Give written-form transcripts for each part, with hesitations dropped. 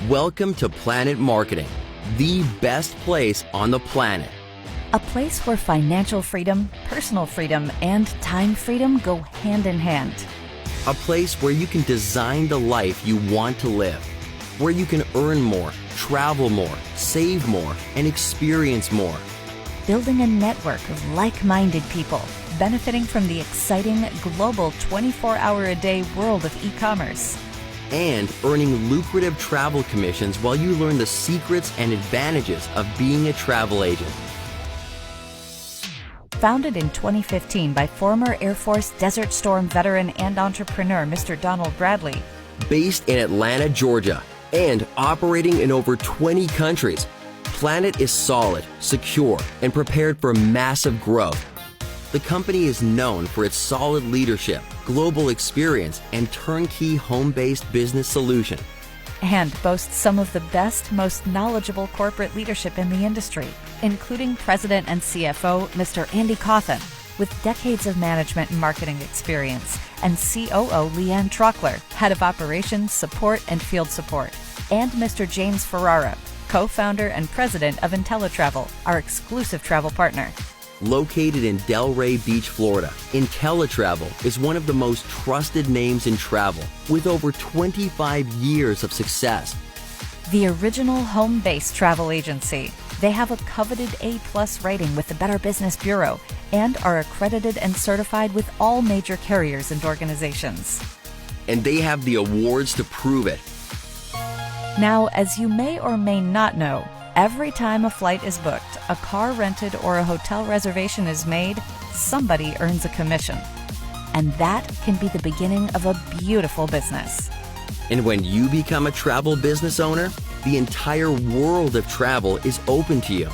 Welcome to Planet Marketing, the best place on the planet. A place where financial freedom, personal freedom, and time freedom go hand in hand. A place where you can design the life you want to live, where you can earn more, travel more, save more, and experience more. Building a network of like-minded people, benefiting from the exciting global 24-hour-a-day world of e-commerce. And earning lucrative travel commissions while you learn the secrets and advantages of being a travel agent. Founded in 2015 by former Air Force Desert Storm veteran and entrepreneur Mr. Donald Bradley. Based in Atlanta, Georgia, and operating in over 20 countries, Planet is solid, secure, and prepared for massive growth. The company is known for its solid leadership, global experience, and turnkey home-based business solution. And boasts some of the best, most knowledgeable corporate leadership in the industry, including President and CFO Mr. Andy Cawthon, with decades of management and marketing experience, and COO Leanne Trockler, Head of Operations, Support, and Field Support, and Mr. James Ferrara, co-founder and president of IntelliTravel, our exclusive travel partner. Located in Delray Beach, Florida, IntelliTravel is one of the most trusted names in travel, with over 25 years of success. The original home-based travel agency. They have a coveted A+ rating with the Better Business Bureau and are accredited and certified with all major carriers and organizations. And they have the awards to prove it. Now, as you may or may not know, every time a flight is booked, a car rented, or a hotel reservation is made, somebody earns a commission. And that can be the beginning of a beautiful business. And when you become a travel business owner, the entire world of travel is open to you.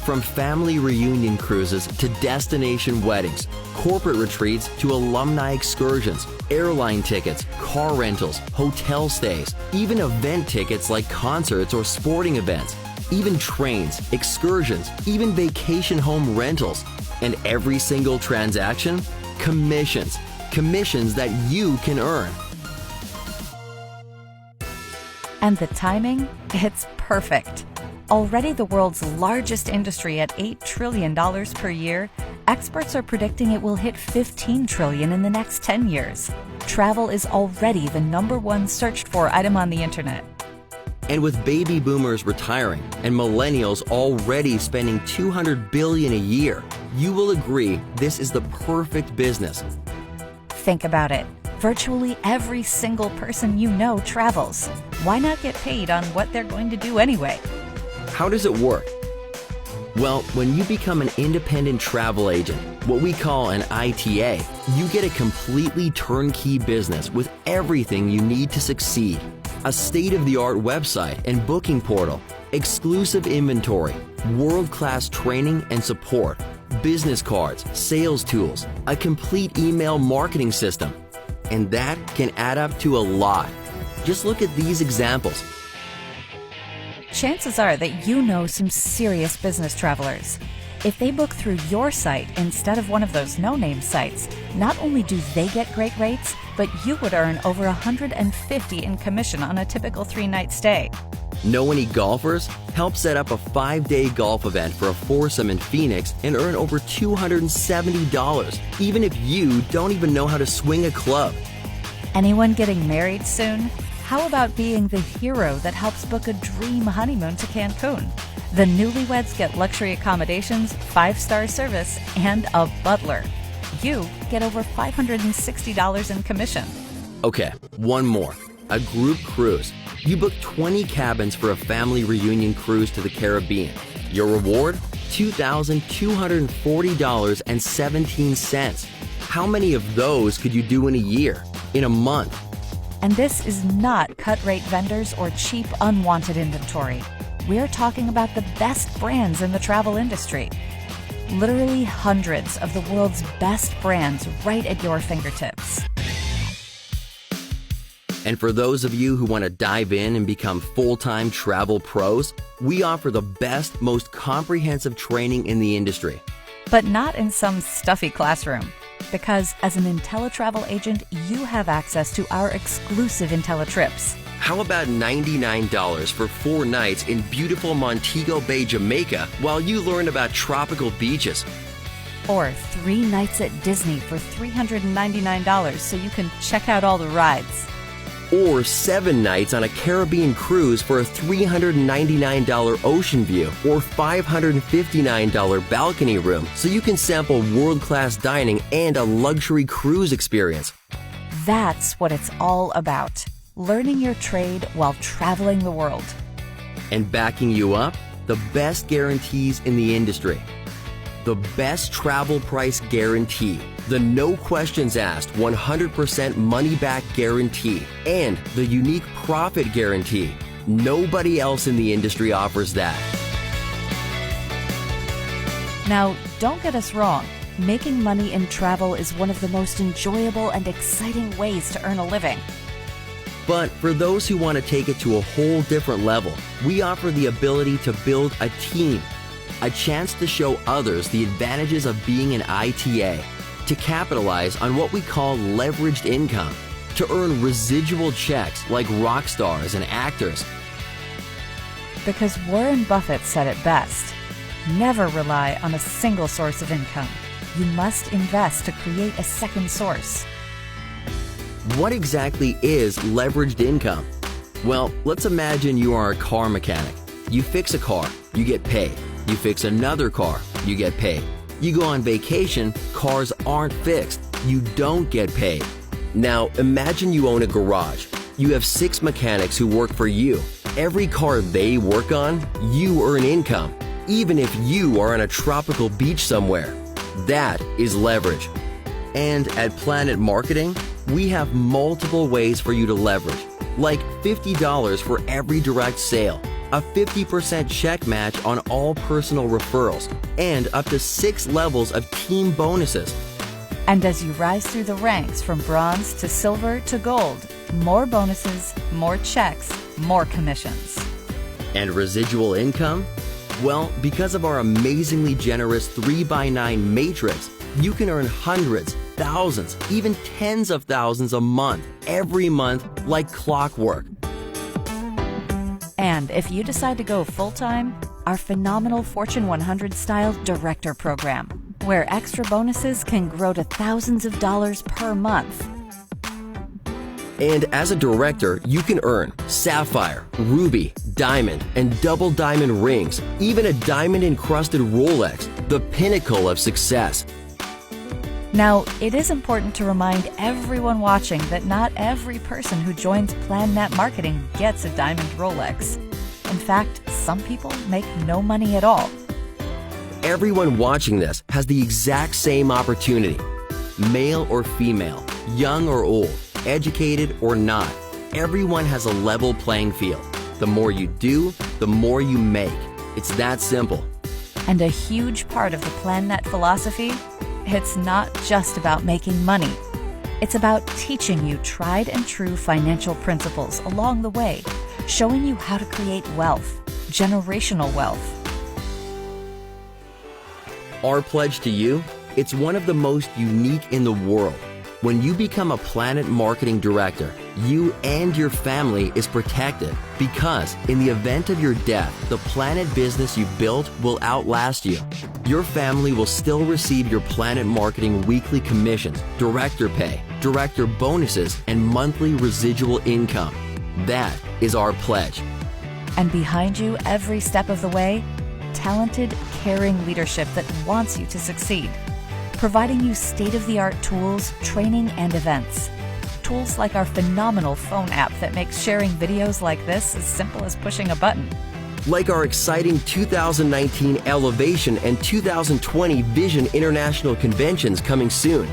From family reunion cruises to destination weddings, corporate retreats to alumni excursions, airline tickets, car rentals, hotel stays, even event tickets like concerts or sporting events, even trains, excursions, even vacation home rentals, and every single transaction, commissions. Commissions that you can earn. And the timing? It's perfect. Already the world's largest industry at $8 trillion per year, experts are predicting it will hit $15 trillion in the next 10 years. Travel is already the #1 searched for item on the internet. And with baby boomers retiring and millennials already spending $200 billion a year, you will agree this is the perfect business. Think about it. Virtually every single person you know travels. Why not get paid on what they're going to do anyway? How does it work? Well, when you become an independent travel agent, what we call an ITA, you get a completely turnkey business with everything you need to succeed. A state-of-the-art website and booking portal, exclusive inventory, world-class training and support, business cards, sales tools, a complete email marketing system. And that can add up to a lot. Just look at these examples. Chances are that you know some serious business travelers. If they book through your site instead of one of those no-name sites, not only do they get great rates, but you would earn over $150 in commission on a typical 3-night stay. Know any golfers? Help set up a 5-day golf event for a foursome in Phoenix and earn over $270, even if you don't even know how to swing a club. Anyone getting married soon? How about being the hero that helps book a dream honeymoon to Cancun? The newlyweds get luxury accommodations, 5-star service, and a butler. You get over $560 in commission. Okay, one more. A group cruise. You book 20 cabins for a family reunion cruise to the Caribbean. Your reward? $2,240.17. How many of those could you do in a year? In a month? And this is not cut-rate vendors or cheap, unwanted inventory. We're talking about the best brands in the travel industry. Literally hundreds of the world's best brands right at your fingertips. And for those of you who want to dive in and become full-time travel pros, we offer the best, most comprehensive training in the industry. But not in some stuffy classroom. Because as an IntelliTravel agent, you have access to our exclusive IntelliTrips. How about $99 for 4 nights in beautiful Montego Bay, Jamaica, while you learn about tropical beaches? Or 3 nights at Disney for $399 so you can check out all the rides. Or 7 nights on a Caribbean cruise for a $399 ocean view or $559 balcony room so you can sample world-class dining and a luxury cruise experience. That's what it's all about. Learning your trade while traveling the world. And backing you up, the best guarantees in the industry. The best travel price guarantee, the no questions asked 100% money back guarantee, and the unique profit guarantee. Nobody else in the industry offers that. Now, don't get us wrong. Making money in travel is one of the most enjoyable and exciting ways to earn a living. But for those who want to take it to a whole different level, we offer the ability to build a team, a chance to show others the advantages of being an ITA, to capitalize on what we call leveraged income, to earn residual checks like rock stars and actors. Because Warren Buffett said it best, never rely on a single source of income. You must invest to create a second source. What exactly is leveraged income? Well, let's imagine you are a car mechanic. You fix a car, you get paid. You fix another car, you get paid. You go on vacation, cars aren't fixed. You don't get paid. Now, imagine you own a garage. You have 6 mechanics who work for you. Every car they work on, you earn income, even if you are on a tropical beach somewhere. That is leverage. And at Planet Marketing, we have multiple ways for you to leverage, like $50 for every direct sale, a 50% check match on all personal referrals, and up to 6 levels of team bonuses. And as you rise through the ranks from bronze to silver to gold, more bonuses, more checks, more commissions. And residual income? Well, because of our amazingly generous 3x9 matrix, you can earn hundreds, thousands, even tens of thousands a month, every month, like clockwork. And if you decide to go full-time, our phenomenal Fortune 100 style director program, where extra bonuses can grow to thousands of dollars per month. And as a director, you can earn sapphire, ruby, diamond, and double diamond rings, even a diamond-encrusted Rolex, the pinnacle of success. Now, it is important to remind everyone watching that not every person who joins PlanNet Marketing gets a diamond Rolex. In fact, some people make no money at all. Everyone watching this has the exact same opportunity. Male or female, young or old, educated or not, everyone has a level playing field. The more you do, the more you make. It's that simple. And a huge part of the PlanNet philosophy, it's not just about making money. It's about teaching you tried and true financial principles along the way, showing you how to create wealth, generational wealth. Our pledge to you, it's one of the most unique in the world. When you become a Planet Marketing Director, you and your family is protected because in the event of your death, the Planet business you built will outlast you. Your family will still receive your Planet Marketing weekly commissions, director pay, director bonuses, and monthly residual income. That is our pledge. And behind you every step of the way, talented, caring leadership that wants you to succeed. Providing you state-of-the-art tools, training, and events. Tools like our phenomenal phone app that makes sharing videos like this as simple as pushing a button. Like our exciting 2019 Elevation and 2020 Vision International Conventions coming soon,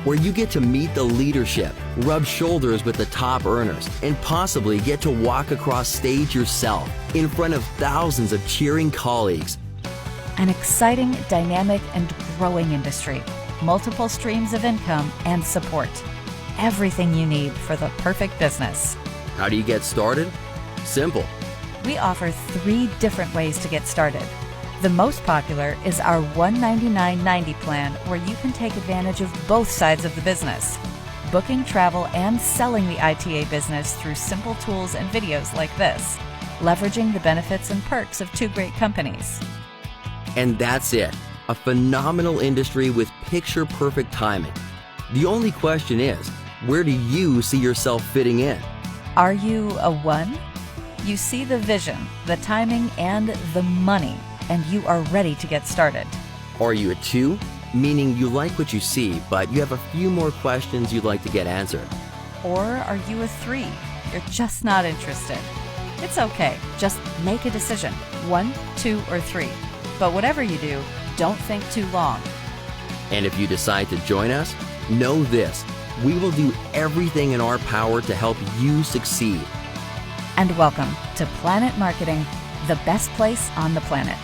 where you get to meet the leadership, rub shoulders with the top earners, and possibly get to walk across stage yourself in front of thousands of cheering colleagues. An exciting, dynamic, and growing industry. Multiple streams of income and support. Everything you need for the perfect business. How do you get started? Simple. We offer 3 different ways to get started. The most popular is our $199.90 plan, where you can take advantage of both sides of the business. booking travel and selling the ITA business through simple tools and videos like this, leveraging the benefits and perks of two great companies. And that's it. A phenomenal industry with picture-perfect timing. The only question is, where do you see yourself fitting in? Are you a 1? You see the vision, the timing, and the money, and you are ready to get started. Are you a 2? Meaning you like what you see, but you have a few more questions you'd like to get answered. Or are you a 3? You're just not interested. It's okay, just make a decision, 1, 2, or 3. But whatever you do, don't think too long. And if you decide to join us, know this: we will do everything in our power to help you succeed. And welcome to Planet Marketing, the best place on the planet.